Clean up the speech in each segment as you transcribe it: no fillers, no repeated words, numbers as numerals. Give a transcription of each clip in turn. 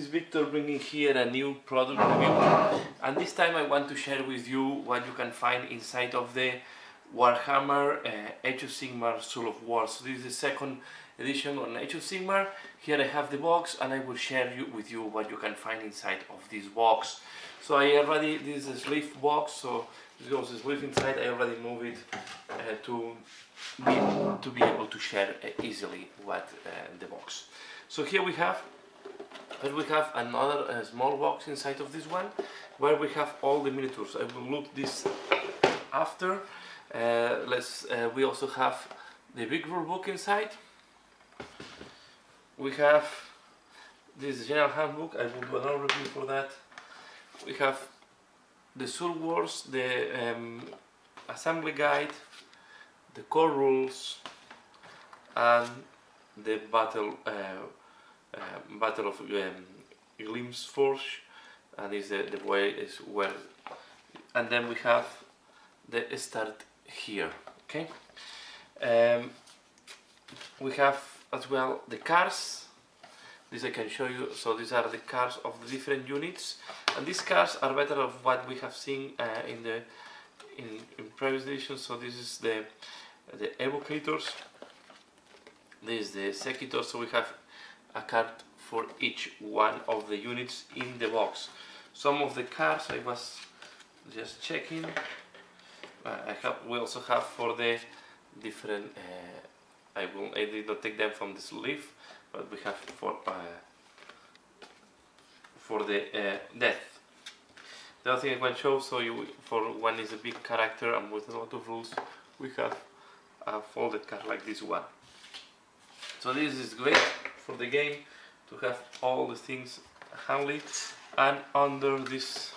is Victor bringing here a new product review, and this time I want to share with you what you can find inside of the Warhammer Age of Sigmar Soul of War. So this is the second edition on Age of Sigmar. Here I have the box and I will share with you what you can find inside of this box. So this is a sleeve box, so this goes a sleeve inside. I already moved it to be able to share easily what the box. So here we have another small box inside of this one, where we have all the miniatures. I will look this after. We also have the big rule book inside. We have this general handbook. I will do another review for that. We have the Soul Wars, the assembly guide, the core rules, and the battle of Glimpse Forge, and is the way as well. And then we have the start here. Okay. We have as well the cars. This I can show you. So these are the cars of the different units, and these cars are better of what we have seen in previous editions. So this is the evocators. This is the executors. So we have a card for each one of the units in the box. Some of the cards I was just checking. We also have for the different. I did not take them from the sleeve, but we have for the death. The other thing I want to show, for one is a big character and with a lot of rules, we have a folded card like this one. So this is great for the game to have all the things handy, and under this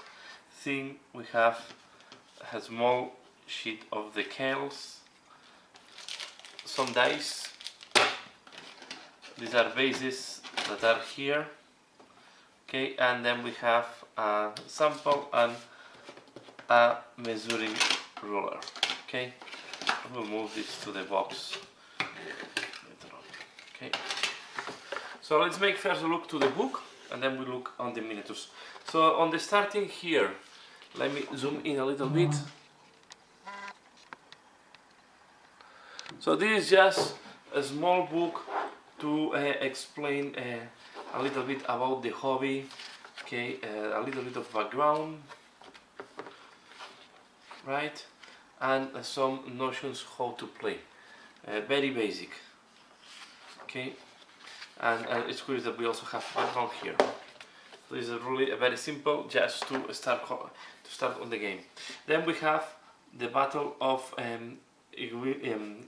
thing we have a small sheet of the decals, some dice. These are bases that are here, okay, and then we have a sample and a measuring ruler. Okay, we'll move this to the box later on. Okay, so let's make first a look to the book and then we look on the miniatures. So on the starting here, let me zoom in a little bit. So this is just a small book to explain a little bit about the hobby, okay, a little bit of background, right, and some notions how to play, very basic, okay, and it's curious that we also have background here. So this is really very simple, just to start on the game. Then we have the Battle of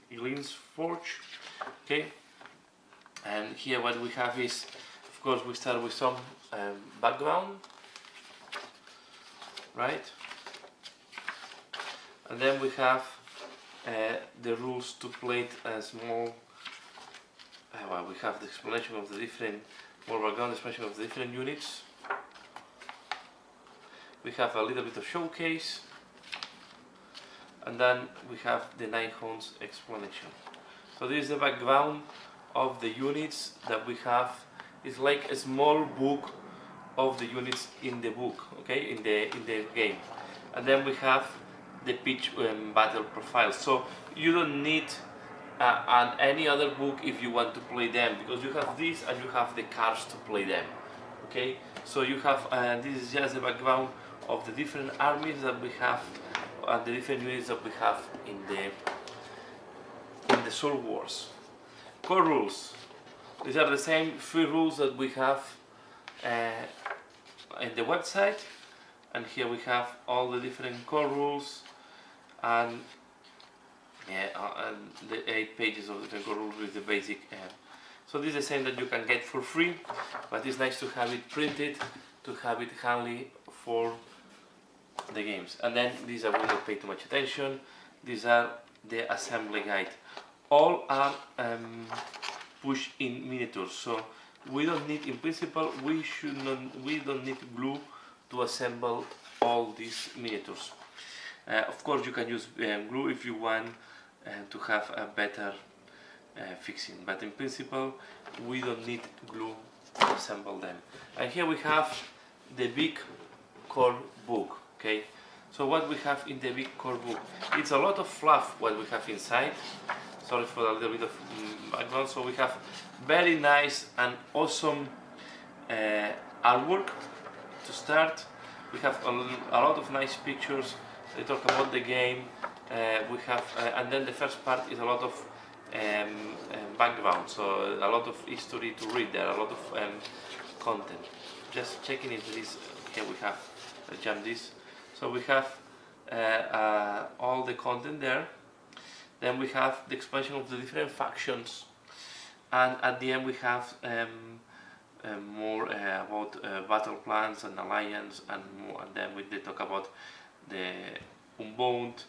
Glimpse Forge, okay, and here what we have is, of course, we start with some background, right, and then we have the rules to play it small. Well, we have the explanation of the different, more background explanation of the different units. We have a little bit of showcase, and then we have the 9 hounds explanation. So this is the background of the units that we have. It's like a small book of the units in the book, okay, in the game. And then we have the pitch battle profile. So you don't need any other book if you want to play them, because you have this and you have the cards to play them. Okay, so you have this is just the background of the different armies that we have and the different units that we have in the Soul Wars. Core rules. These are the same 3 rules that we have in the website, and here we have all the different core rules and the 8 pages of the core rules with the basic. So this is the same that you can get for free, but it's nice to have it printed, to have it handy for the games. And then these I will not pay too much attention. These are the assembly guide. All are pushed in miniatures, so we don't need, in principle, we don't need glue to assemble all these miniatures. Of course, you can use glue if you want to have a better fixing, but in principle, we don't need glue assemble them. And here we have the big core book. Okay, so what we have in the big core book, it's a lot of fluff what we have inside. Sorry for a little bit of background. So we have very nice and awesome artwork to start. We have a lot of nice pictures. They talk about the game. We have, and then the first part is a lot of background, so a lot of history to read there, a lot of content. Just checking into this. Here we have, jump this. So we have all the content there. Then we have the expansion of the different factions, and at the end we have more about battle plans and alliance, and more. And then they talk about the Unbound,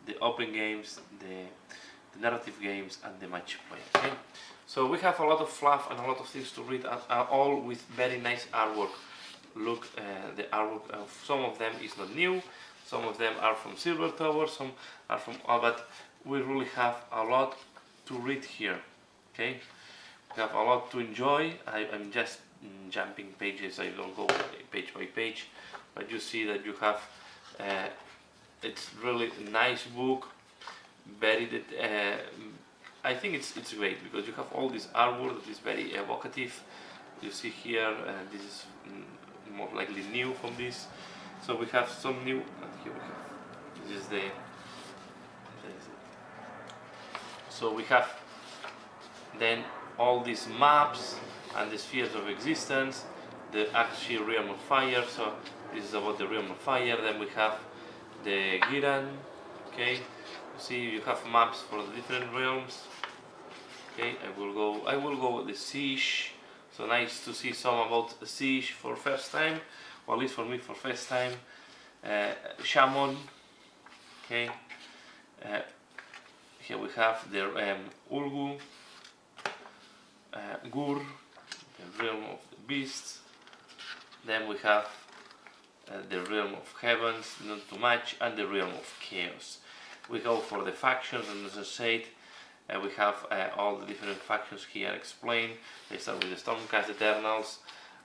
the open games, the narrative games, and the match play. Okay, so we have a lot of fluff and a lot of things to read, all with very nice artwork. Look, the artwork of some of them is not new, some of them are from Silver Tower, some are from, but we really have a lot to read here. Okay, we have a lot to enjoy. I'm just jumping pages, I don't go page by page, but you see that you have it's really nice book, very I think it's great because you have all this artwork that is very evocative. You see here, this is more likely new from this. So we have some new, and here we have, this is the, so we have then all these maps and the spheres of existence, the actually realm of fire. So this is about the realm of fire. Then we have the Giran. Okay, you see you have maps for the different realms. Okay, I will go with the siege. So nice to see some about the siege for first time, or at least for me for first time. Shaman. Okay, here we have the Ulgu, Gur, the realm of the beasts. Then we have the realm of heavens, not too much, and the realm of chaos. We go for the factions, and as I said, we have all the different factions here explained. They start with the Stormcast Eternals,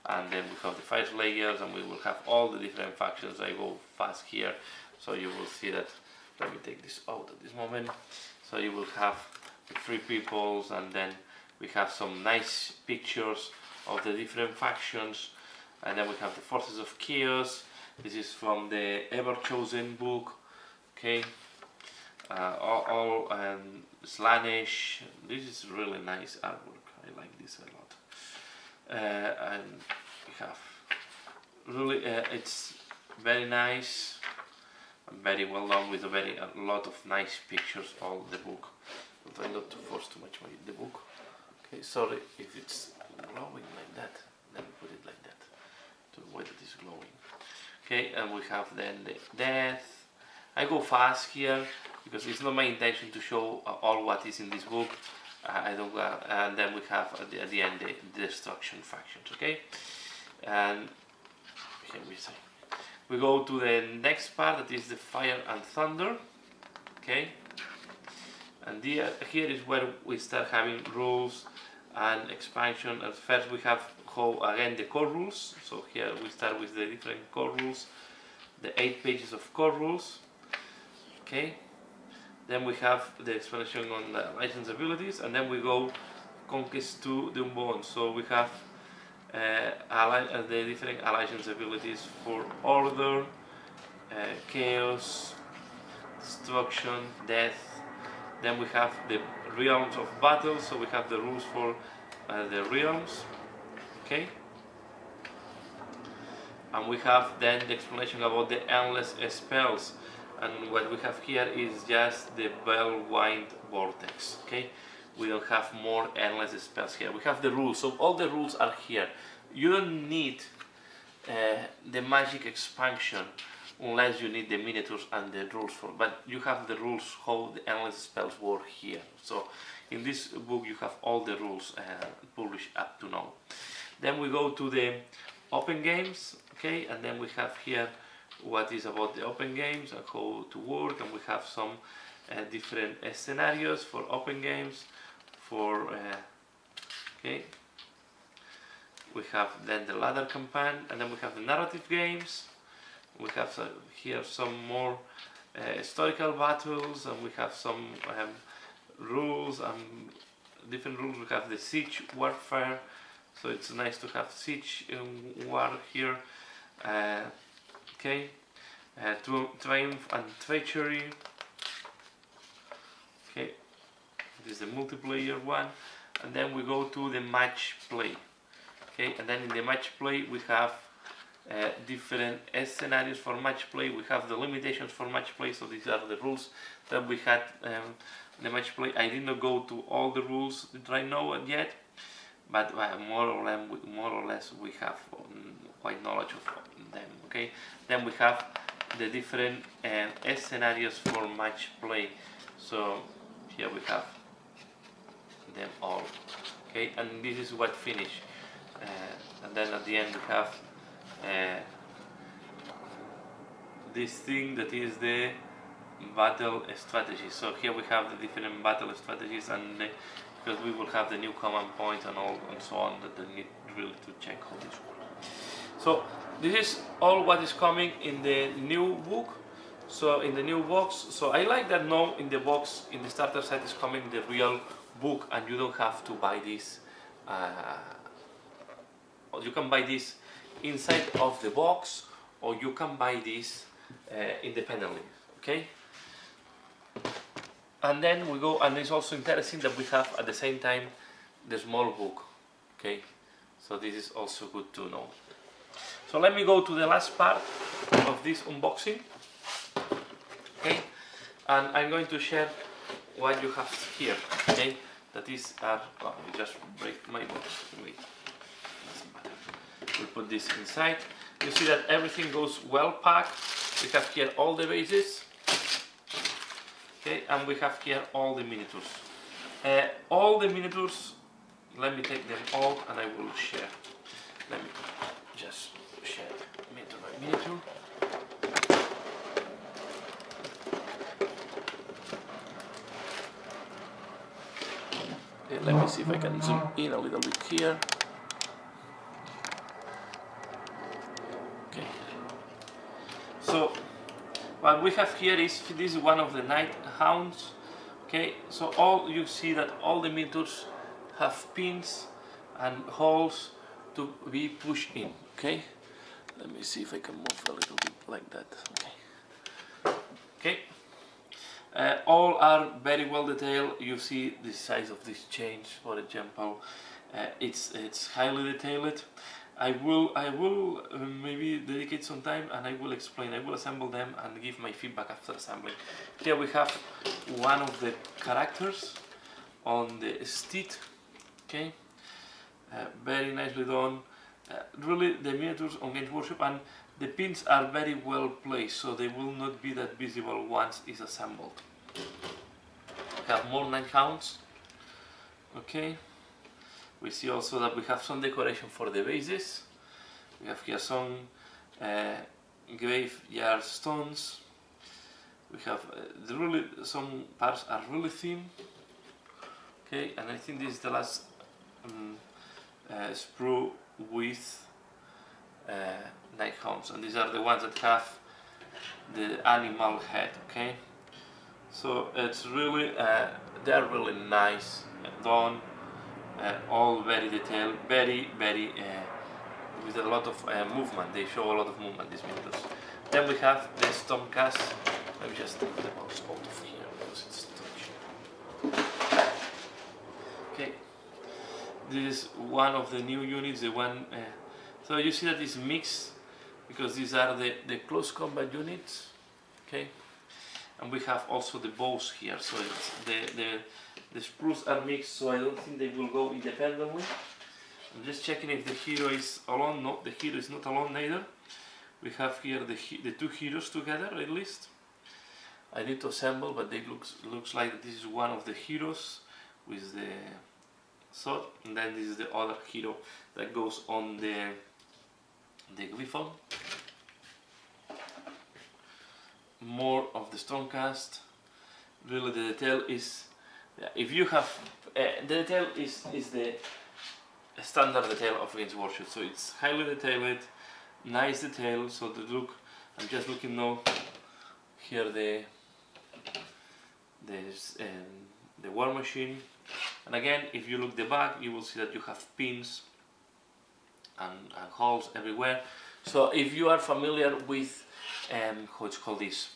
and then we have the Fire Slayers, and we will have all the different factions. I go fast here, so you will see that. Let me take this out at this moment. So you will have the Free Peoples, and then we have some nice pictures of the different factions, and then we have the Forces of Chaos. This is from the Ever Chosen book. Okay, all Slaanesh. This is really nice artwork. I like this a lot. And we have really, it's very nice, very well done with a lot of nice pictures. All the book. I'll try not to force too much the book. Okay, sorry if it's glowing like that. Then put it like that to avoid that it's glowing. Okay, and we have then the death. I go fast here because it's not my intention to show all what is in this book. I don't, and then we have at the end the destruction factions. Okay, and here we say we go to the next part, that is the fire and thunder. Okay, and here is where we start having rules and expansion. At first we have again the core rules. So here we start with the different core rules, the 8 pages of core rules. Okay, then we have the explanation on the license abilities, and then we go conquest to the Unbound. So we have the different alliance abilities for order, chaos, destruction, death. Then we have the realms of battle, so we have the rules for the realms. Okay, and we have then the explanation about the endless spells, and what we have here is just the Bellwind Vortex. Okay, we don't have more endless spells here. We have the rules, so all the rules are here. You don't need the magic expansion unless you need the miniatures and the rules for, but you have the rules how the endless spells work here. So in this book you have all the rules published up to now. Then we go to the open games. Okay, and then we have here what is about the open games and how to work, and we have some different scenarios for open games for okay, We have then the ladder campaign, and then we have the narrative games. We have here some more historical battles, and we have some rules and different rules. We have the siege warfare, so it's nice to have siege war here. Okay, triumph and treachery. Okay, this is the multiplayer one, and then we go to the match play. Okay, and then in the match play we have different scenarios for match play. We have the limitations for match play, so these are the rules that we had in the match play. I did not go to all the rules right now yet, but more or less we have quite knowledge of them. Okay, then we have the different scenarios for match play. So here we have them all. Okay, and this is what finish. And then at the end we have this thing that is the battle strategy. So here we have the different battle strategies, and because we will have the new command points and all and so on, that they need really to check how this works. So this is all what is coming in the new book. So in the new box, so I like that now in the box, in the starter set is coming the real book, and you don't have to buy this. You can buy this inside of the box, or you can buy this independently. Okay. And then we go, and it's also interesting that we have at the same time the small book. Okay. So this is also good to know. So let me go to the last part of this unboxing. Okay, and I'm going to share what you have here. Okay, that is let me just break my box. Wait, doesn't matter. We'll put this inside. You see that everything goes well packed. We have here all the bases. Okay, and we have here all the miniatures. All the miniatures. Let me take them all, and I will share. Let me just share miniature by miniature. Okay, let me see if I can zoom in a little bit here. Okay. So what we have here is this is one of the night hounds. Okay, so all you see that all the miniatures have pins and holes to be pushed in. Okay, let me see if I can move a little bit like that. Okay. Okay. All are very well detailed. You see the size of this change, for example. It's highly detailed. I will maybe dedicate some time, and I will explain. I will assemble them and give my feedback after assembling. Here we have one of the characters on the steed. Okay, very nicely done. Really, the miniatures on Games Workshop, and the pins are very well placed, so they will not be that visible once it's assembled. We have more night hounds. Okay. We see also that we have some decoration for the bases. We have here some graveyard stones. We have really some parts are really thin. Okay, and I think this is the last sprue with night hounds, and these are the ones that have the animal head. Okay, so it's really they are really nice done, all very detailed, very with a lot of movement. They show a lot of movement, these miniatures. Then we have the Stormcast. Let me just take the box out of here because it's touching. Okay, this is one of the new units. The one. So you see that it's mixed because these are the close combat units. Okay, and we have also the bows here. So it's the sprues are mixed. So I don't think they will go independently. I'm just checking if the hero is alone. No, the hero is not alone either. We have here the two heroes together at least. I need to assemble, but they looks like this is one of the heroes with the sword, and then this is the other hero that goes on the Griffon. More of the Stormcast. Really, the detail is, if you have the detail is standard detail of Games Workshop. So it's highly detailed, nice detail. So the look, I'm just looking now here the war machine, and again if you look the back you will see that you have pins and holes everywhere. So if you are familiar with how it's called this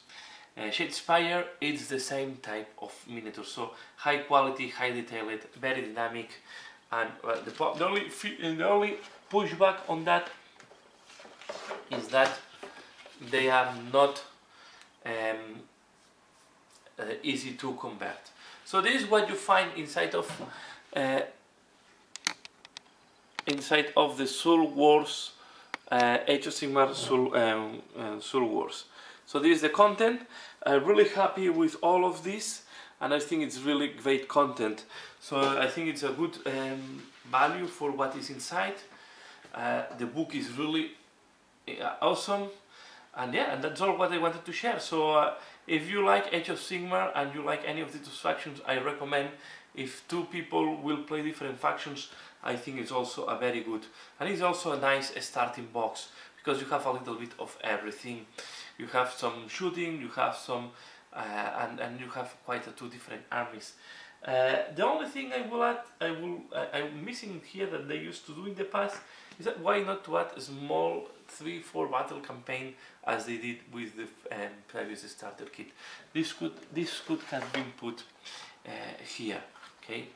Shadespire, it's the same type of miniature, so high quality, high detailed, very dynamic, and the only pushback on that is that they are not easy to convert. So this is what you find inside of the Soul Wars, Age of Sigmar Soul Wars. So this is the content. I'm really happy with all of this, and I think it's really great content. So I think it's a good value for what is inside. The book is really awesome, and yeah, and that's all what I wanted to share. So if you like Age of Sigmar and you like any of the two factions, I recommend. If two people will play different factions, I think it's also a very good, and it's also a nice starting box because you have a little bit of everything. You have some shooting, you have some, and you have quite two different armies. The only thing I will add, I'm missing here that they used to do in the past, is that why not to add a small 3-4 battle campaign as they did with the previous starter kit. This could have been put here. Okay,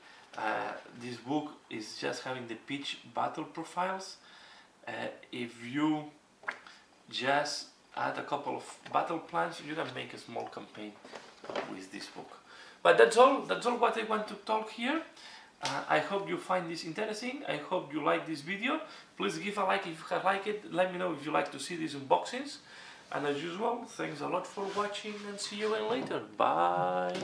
this book is just having the pitch battle profiles. If you just add a couple of battle plans, you can make a small campaign with this book. But that's all what I want to talk here. I hope you find this interesting. I hope you like this video. Please give a like if you have liked it. Let me know if you like to see these unboxings. And as usual, thanks a lot for watching and see you again later. Bye.